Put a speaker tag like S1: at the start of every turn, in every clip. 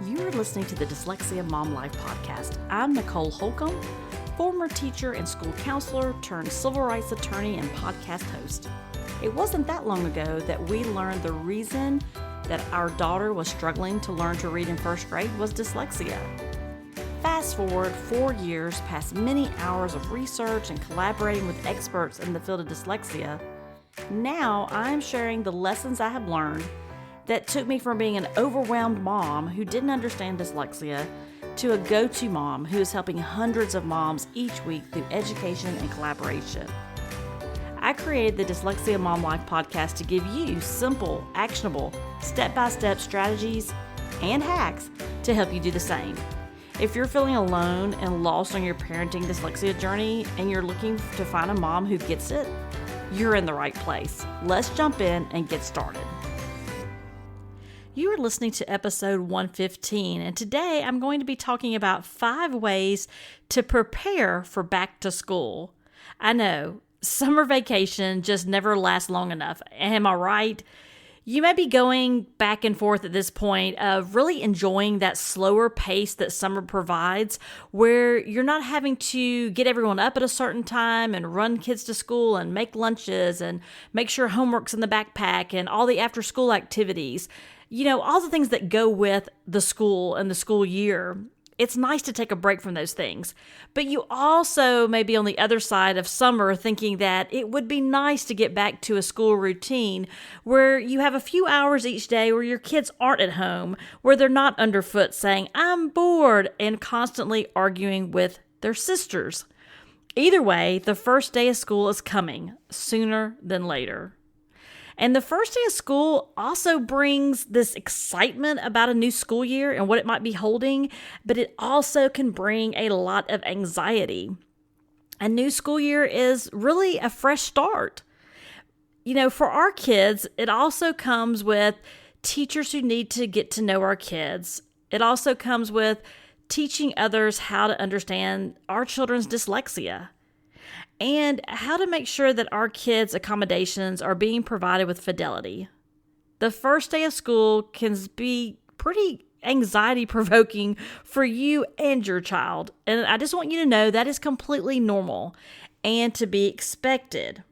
S1: You are listening to the Dyslexia Mom Life podcast. I'm Nicole Holcomb, former teacher and school counselor turned civil rights attorney and podcast host. It wasn't that long ago that we learned the reason that our daughter was struggling to learn to read in first grade was dyslexia. Fast forward 4 years past many hours of research and collaborating with experts in the field of dyslexia, now I'm sharing the lessons I have learned that took me from being an overwhelmed mom who didn't understand dyslexia to a go-to mom who is helping hundreds of moms each week through education and collaboration. I created the Dyslexia Mom Life podcast to give you simple, actionable, step-by-step strategies and hacks to help you do the same. If you're feeling alone and lost on your parenting dyslexia journey and you're looking to find a mom who gets it, you're in the right place. Let's jump in and get started. You are listening to episode 115, and today I'm going to be talking about 5 ways to prepare for back to school. I know, summer vacation just never lasts long enough. Am I right? You may be going back and forth at this point of really enjoying that slower pace that summer provides, where you're not having to get everyone up at a certain time and run kids to school and make lunches and make sure homework's in the backpack and all the after school activities. You know, all the things that go with the school and the school year. It's nice to take a break from those things. But you also may be on the other side of summer thinking that it would be nice to get back to a school routine where you have a few hours each day where your kids aren't at home, where they're not underfoot saying, "I'm bored," and constantly arguing with their sisters. Either way, the first day of school is coming sooner than later. And the first day of school also brings this excitement about a new school year and what it might be holding, but it also can bring a lot of anxiety. A new school year is really a fresh start. You know, for our kids, it also comes with teachers who need to get to know our kids. It also comes with teaching others how to understand our children's dyslexia, and how to make sure that our kids' accommodations are being provided with fidelity. The first day of school can be pretty anxiety-provoking for you and your child, and I just want you to know that is completely normal and to be expected,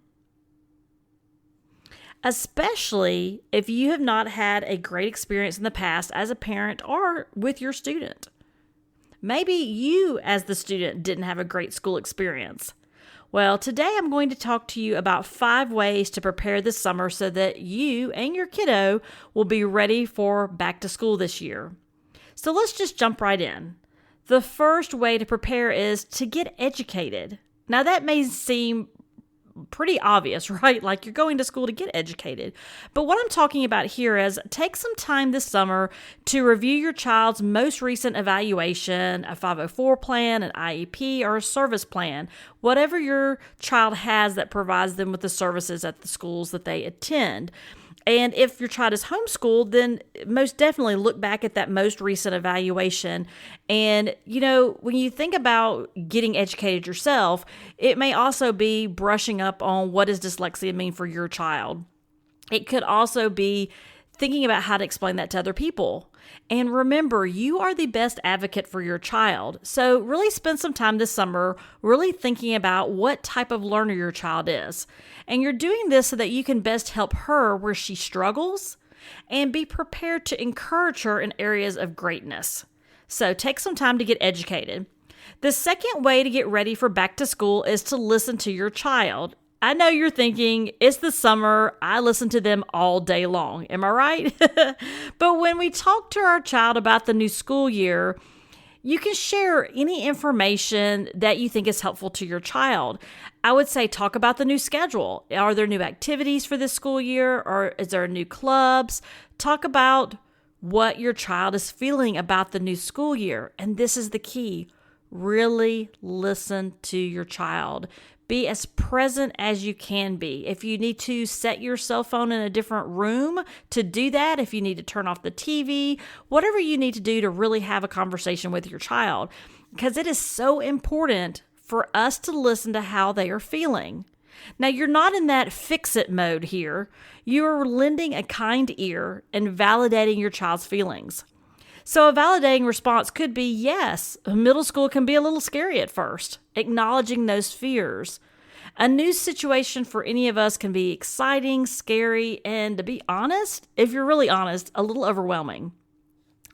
S1: especially if you have not had a great experience in the past as a parent or with your student. Maybe you, as the student, didn't have a great school experience. Well, today I'm going to talk to you about 5 ways to prepare this summer so that you and your kiddo will be ready for back to school this year. So let's just jump right in. The first way to prepare is to get educated. Now that may seem pretty obvious, right? Like you're going to school to get educated. But what I'm talking about here is take some time this summer to review your child's most recent evaluation, a 504 plan, an IEP, or a service plan, whatever your child has that provides them with the services at the schools that they attend. And if your child is homeschooled, then most definitely look back at that most recent evaluation. And, you know, when you think about getting educated yourself, it may also be brushing up on what does dyslexia mean for your child. It could also be thinking about how to explain that to other people. And remember, you are the best advocate for your child. So really spend some time this summer really thinking about what type of learner your child is. And you're doing this so that you can best help her where she struggles and be prepared to encourage her in areas of greatness. So take some time to get educated. The second way to get ready for back to school is to listen to your child. I know you're thinking, it's the summer, I listen to them all day long. Am I right? But when we talk to our child about the new school year, you can share any information that you think is helpful to your child. I would say talk about the new schedule. Are there new activities for this school year, or is there new clubs? Talk about what your child is feeling about the new school year. And this is the key. Really listen to your child. Be as present as you can be. If you need to set your cell phone in a different room to do that, if you need to turn off the TV, whatever you need to do to really have a conversation with your child, because it is so important for us to listen to how they are feeling. Now, you're not in that fix-it mode here. You are lending a kind ear and validating your child's feelings. So a validating response could be, yes, middle school can be a little scary at first, acknowledging those fears. A new situation for any of us can be exciting, scary, and to be honest, if you're really honest, a little overwhelming.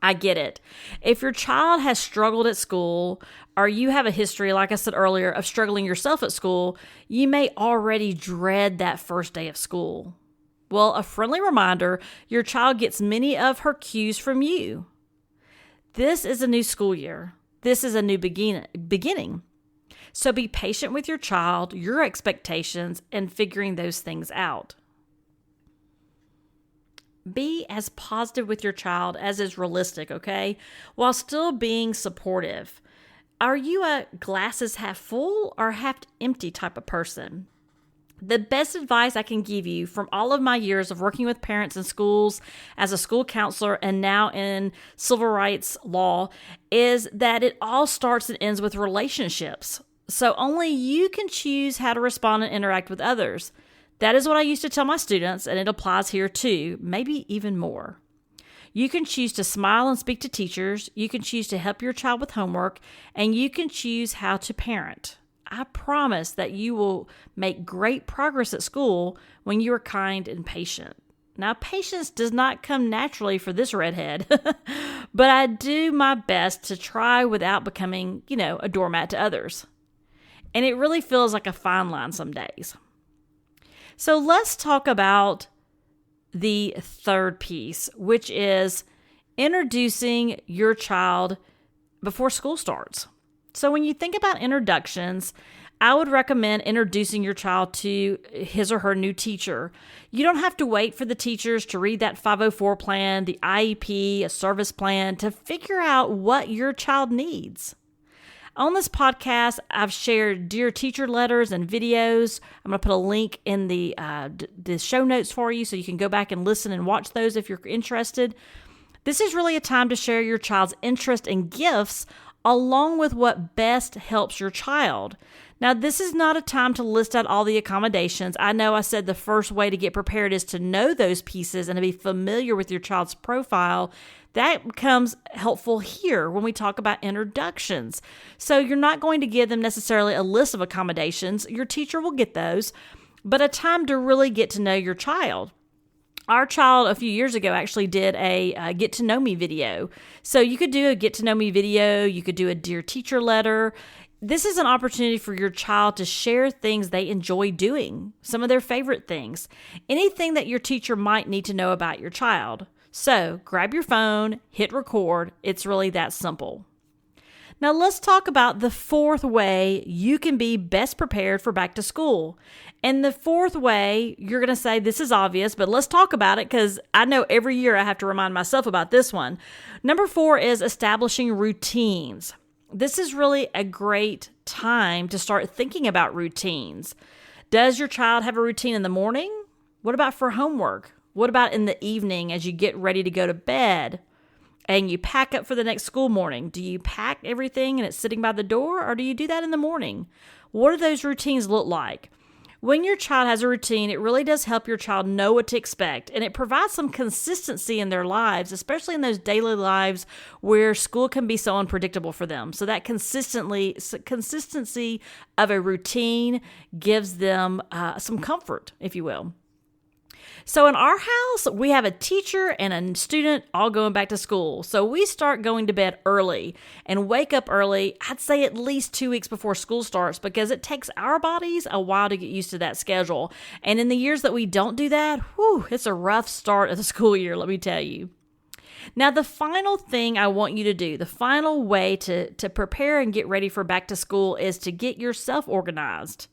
S1: I get it. If your child has struggled at school, or you have a history, like I said earlier, of struggling yourself at school, you may already dread that first day of school. Well, a friendly reminder, your child gets many of her cues from you. This is a new school year. This is a new beginning. So be patient with your child, your expectations, and figuring those things out. Be as positive with your child as is realistic, okay? While still being supportive. Are you a glasses half full or half empty type of person? The best advice I can give you from all of my years of working with parents in schools as a school counselor and now in civil rights law is that it all starts and ends with relationships. So only you can choose how to respond and interact with others. That is what I used to tell my students, and it applies here too, maybe even more. You can choose to smile and speak to teachers, you can choose to help your child with homework, and you can choose how to parent. I promise that you will make great progress at school when you are kind and patient. Now, patience does not come naturally for this redhead, but I do my best to try without becoming, a doormat to others. And it really feels like a fine line some days. So let's talk about the third piece, which is introducing your child before school starts. So when you think about introductions, I would recommend introducing your child to his or her new teacher. You don't have to wait for the teachers to read that 504 plan, the IEP, a service plan to figure out what your child needs. On this podcast, I've shared Dear Teacher letters and videos. I'm going to put a link in the show notes for you so you can go back and listen and watch those if you're interested. This is really a time to share your child's interest and gifts along with what best helps your child. Now, this is not a time to list out all the accommodations. I know I said the first way to get prepared is to know those pieces and to be familiar with your child's profile. That becomes helpful here when we talk about introductions. So you're not going to give them necessarily a list of accommodations. Your teacher will get those, but a time to really get to know your child. Our child a few years ago actually did a get to know me video. So you could do a get to know me video. You could do a Dear Teacher letter. This is an opportunity for your child to share things they enjoy doing, some of their favorite things, anything that your teacher might need to know about your child. So grab your phone, hit record. It's really that simple. Now let's talk about the fourth way you can be best prepared for back to school. And the fourth way, you're going to say, this is obvious, but let's talk about it because I know every year I have to remind myself about this one. Number 4 is establishing routines. This is really a great time to start thinking about routines. Does your child have a routine in the morning? What about for homework? What about in the evening as you get ready to go to bed and you pack up for the next school morning? Do you pack everything and it's sitting by the door, or do you do that in the morning? What do those routines look like? When your child has a routine, it really does help your child know what to expect, and it provides some consistency in their lives, especially in those daily lives where school can be so unpredictable for them. So that consistency of a routine gives them some comfort, if you will. So in our house, we have a teacher and a student all going back to school. So we start going to bed early and wake up early, I'd say at least 2 weeks before school starts, because it takes our bodies a while to get used to that schedule. And in the years that we don't do that, it's a rough start of the school year, let me tell you. Now, the final thing I want you to do, the final way to prepare and get ready for back to school is to get yourself organized.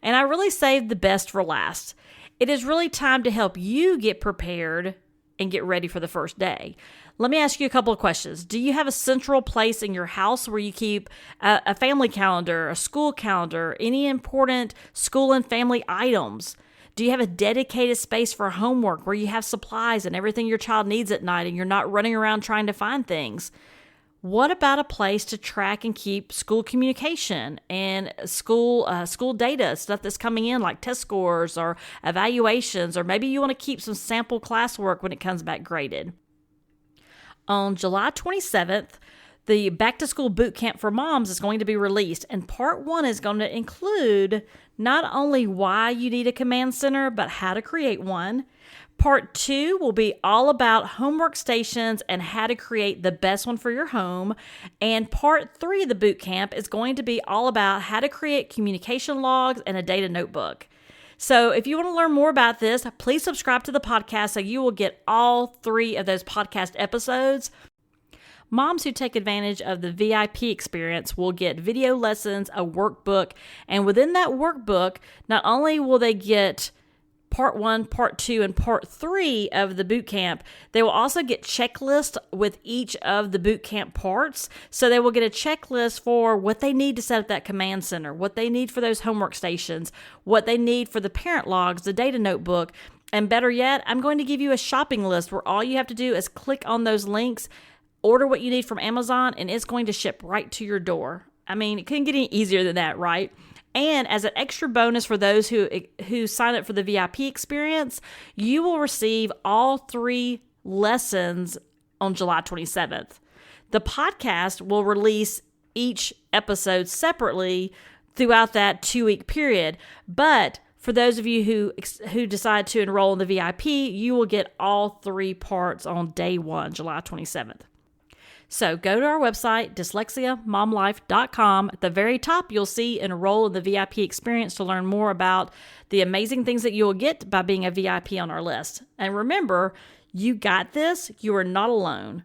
S1: And I really saved the best for last. It is really time to help you get prepared and get ready for the first day. Let me ask you a couple of questions. Do you have a central place in your house where you keep a family calendar, a school calendar, any important school and family items? Do you have a dedicated space for homework where you have supplies and everything your child needs at night and you're not running around trying to find things? What about a place to track and keep school communication and school data, stuff that's coming in like test scores or evaluations, or maybe you want to keep some sample classwork when it comes back graded? On July 27th, the Back to School Boot Camp for Moms is going to be released, and part 1 is going to include not only why you need a command center, but how to create one. Part 2 will be all about homework stations and how to create the best one for your home. And part 3 of the boot camp is going to be all about how to create communication logs and a data notebook. So if you want to learn more about this, please subscribe to the podcast so you will get all 3 of those podcast episodes. Moms who take advantage of the VIP experience will get video lessons, a workbook, and within that workbook, not only will they get part 1, part 2, and part 3 of the boot camp, they will also get checklists with each of the boot camp parts. So they will get a checklist for what they need to set up that command center, what they need for those homework stations, what they need for the parent logs, the data notebook, and better yet, I'm going to give you a shopping list where all you have to do is click on those links, order what you need from Amazon, and it's going to ship right to your door. I mean, it couldn't get any easier than that, right? And as an extra bonus for those who sign up for the VIP experience, you will receive all 3 lessons on July 27th. The podcast will release each episode separately throughout that 2-week period. But for those of you who decide to enroll in the VIP, you will get all 3 parts on day 1, July 27th. So go to our website, dyslexiamomlife.com. At the very top, you'll see enroll in the VIP experience to learn more about the amazing things that you will get by being a VIP on our list. And remember, you got this. You are not alone.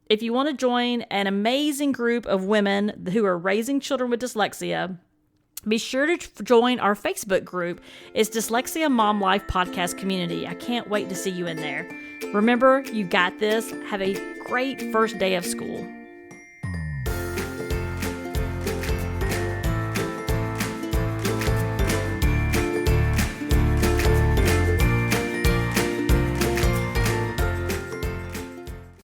S1: If you want to join an amazing group of women who are raising children with dyslexia, be sure to join our Facebook group. It's Dyslexia Mom Life Podcast Community. I can't wait to see you in there. Remember, you got this. Have a great first day of school.